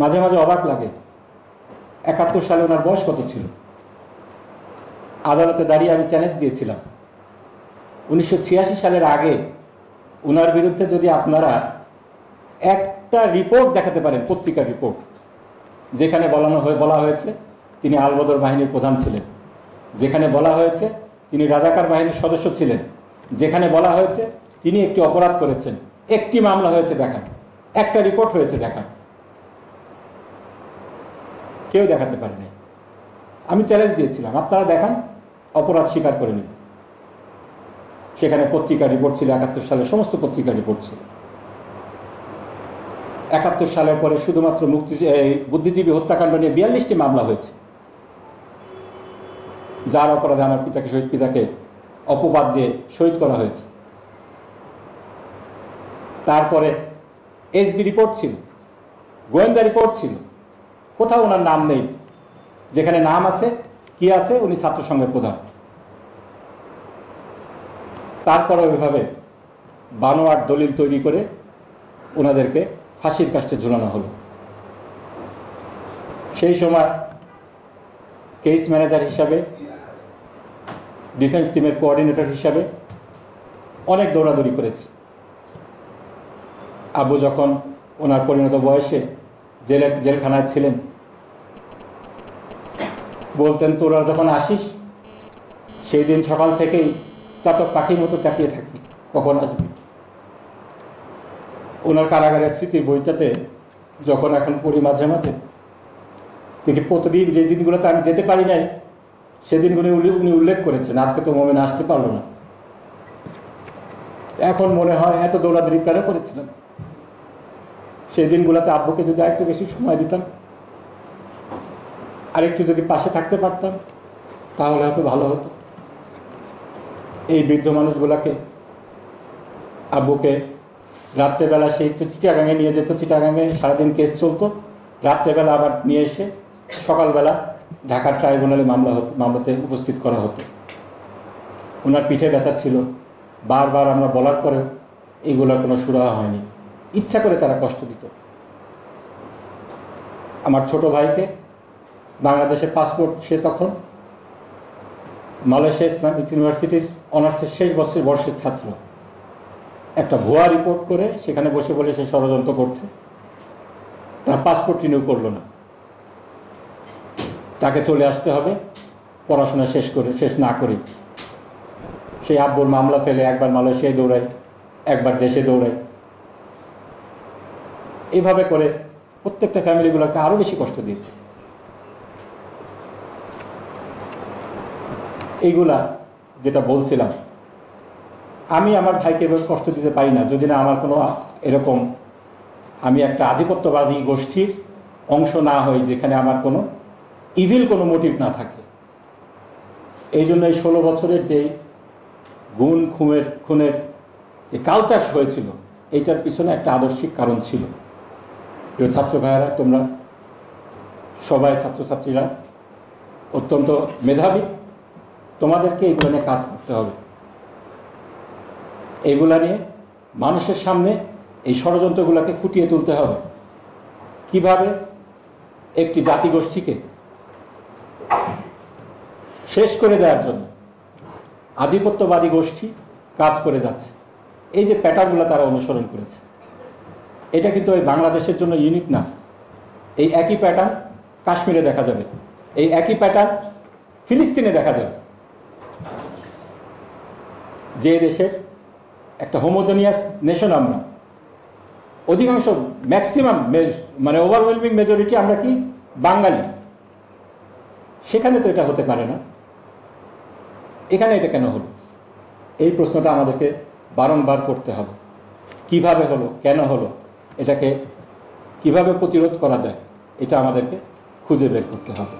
মাঝে মাঝে অবাক লাগে 71 সালে ওনার বয়স কত ছিল। আদালতে দাঁড়িয়ে আমি চ্যালেঞ্জ দিয়েছিলাম 1986 সালের আগে ওনার বিরুদ্ধে যদি আপনারা একটা রিপোর্ট দেখাতে পারেন, পত্রিকার রিপোর্ট, যেখানে বলা হয়েছে তিনি আলবদর বাহিনীর প্রধান ছিলেন, যেখানে বলা হয়েছে তিনি রাজাকার বাহিনীর সদস্য ছিলেন, যেখানে বলা হয়েছে তিনি একটি অপরাধ করেছেন, একটি মামলা হয়েছে দেখান, একটা রিপোর্ট হয়েছে দেখান, কেউ দেখাতে পারেনি। আমি চ্যালেঞ্জ দিয়েছিলাম আপনারা দেখান, অপরাধ স্বীকার করে নিন। সেখানে পত্রিকার রিপোর্ট ছিল, 71 সালের সমস্ত পত্রিকার রিপোর্ট ছিল। 71 সালের পরে শুধুমাত্র বুদ্ধিজীবী হত্যাকাণ্ড নিয়ে 42টি মামলা হয়েছে, যার অপরাধে আমার পিতাকে, শহীদ পিতাকে অপবাদ দিয়ে শহীদ করা হয়েছে। তারপরে এসবি রিপোর্ট ছিল, গোয়েন্দা রিপোর্ট ছিল, কোথাও ওনার নাম নেই। যেখানে নাম আছে, কি আছে, উনি ছাত্র সংঘের প্রধান। তারপরে ওইভাবে বানোয়াট দলিল তৈরি করে ওনাদেরকে ফাঁসির কাস্টে ঝুলানো হলো। সেই সময় কেস ম্যানেজার হিসাবে, ডিফেন্স টিমের কোঅর্ডিনেটর হিসাবে অনেক দৌড়াদৌড়ি করেছি। আব্বু যখন ওনার পরিণত বয়সে জেলখানায় ছিলেন, বলতেন তোরা যখন আসিস সেই দিন সকাল থেকেই চাতক পাখির মতো তাকিয়ে থাকি কখন আসবি। ওনার কারাগারের স্মৃতির বইটাতে যখন এখন পড়ি মাঝে মাঝে, দেখি প্রতিদিন যে দিনগুলোতে আমি যেতে পারি নাই সেদিনগুলো উনি উল্লেখ করেছেন, আজকে তো মোমেন আসতে পারলো না। এখন মনে হয় এত দৌড়াদৌড়ি কেন করেছিলাম। সেই দিনগুলোতে আব্বুকে যদি আরেকটু বেশি সময় দিতাম, আরেকটু যদি পাশে থাকতে পারতাম, তাহলে হয়তো ভালো হতো। এই বৃদ্ধ মানুষগুলাকে, আব্বুকে রাত্রেবেলা সেই চিটাগাঙে নিয়ে যেত, চিটাগাঙে সারাদিন কেস চলতো, রাত্রেবেলা আবার নিয়ে এসে সকালবেলা ঢাকার ট্রাইব্যুনালে মামলাতে উপস্থিত করা হতো। ওনার পিঠে ব্যথা ছিল, বারবার আমরা বলার পরেও এইগুলোর কোনো সুরাহা হয়নি। ইচ্ছা করে তারা কষ্ট দিত। আমার ছোট ভাইকে বাংলাদেশের পাসপোর্ট, সে তখন মালয়েশিয়া ইসলামিক ইউনিভার্সিটির অনার্সের শেষ বর্ষের ছাত্র, একটা ভুয়া রিপোর্ট করে সেখানে বসে বলে সে ষড়যন্ত্র করছে, তার পাসপোর্ট রিনিউ করলো না, তাকে চলে আসতে হবে পড়াশোনা শেষ না করে। সেই আব্বুর মামলা ফেলে একবার মালয়েশিয়ায় দৌড়াই, একবার দেশে দৌড়াই। এইভাবে করে প্রত্যেকটা ফ্যামিলিগুলোকে আরও বেশি কষ্ট দিয়েছে। এইগুলা যেটা বলছিলাম, আমি আমার ভাইকে এভাবে কষ্ট দিতে পারি না যদি না আমার কোনো এরকম, আমি একটা আধিপত্যবাদী গোষ্ঠীর অংশ না হই, যেখানে আমার কোনো ইভিল কোনো মোটিভ না থাকে। এই জন্য এই 16 বছরের যে খুনের যে কালচার হয়েছিল, এইটার পিছনে একটা আদর্শিক কারণ ছিল। প্রিয় ছাত্র ভাইয়েরা, তোমরা সবাই ছাত্রছাত্রীরা অত্যন্ত মেধাবী, তোমাদেরকে এইগুলো নিয়ে কাজ করতে হবে। এইগুলা নিয়ে মানুষের সামনে এই ষড়যন্ত্রগুলোকে ফুটিয়ে তুলতে হবে। কিভাবে একটি জাতিগোষ্ঠীকে শেষ করে দেওয়ার জন্য আধিপত্যবাদী গোষ্ঠী কাজ করে যাচ্ছে, এই যে প্যাটার্নগুলো তারা অনুসরণ করেছে, এটা কিন্তু ওই বাংলাদেশের জন্য ইউনিক না। এই একই প্যাটার্ন কাশ্মীরে দেখা যাবে, এই একই প্যাটার্ন ফিলিস্তিনে দেখা যাবে। যে দেশের একটা হোমোজেনিয়াস নেশন আমরা, অধিকাংশ ম্যাক্সিমাম মানে ওভারওয়েলমিং মেজরিটি আমরা কি বাঙালি, সেখানে তো এটা হতে পারে না, এখানে এটা কেন হলো? এই প্রশ্নটা আমাদেরকে বারংবার করতে হবে। কিভাবে হলো, কেন হলো, এটাকে কিভাবে প্রতিরোধ করা যায়, এটা আমাদেরকে খুঁজে বের করতে হবে।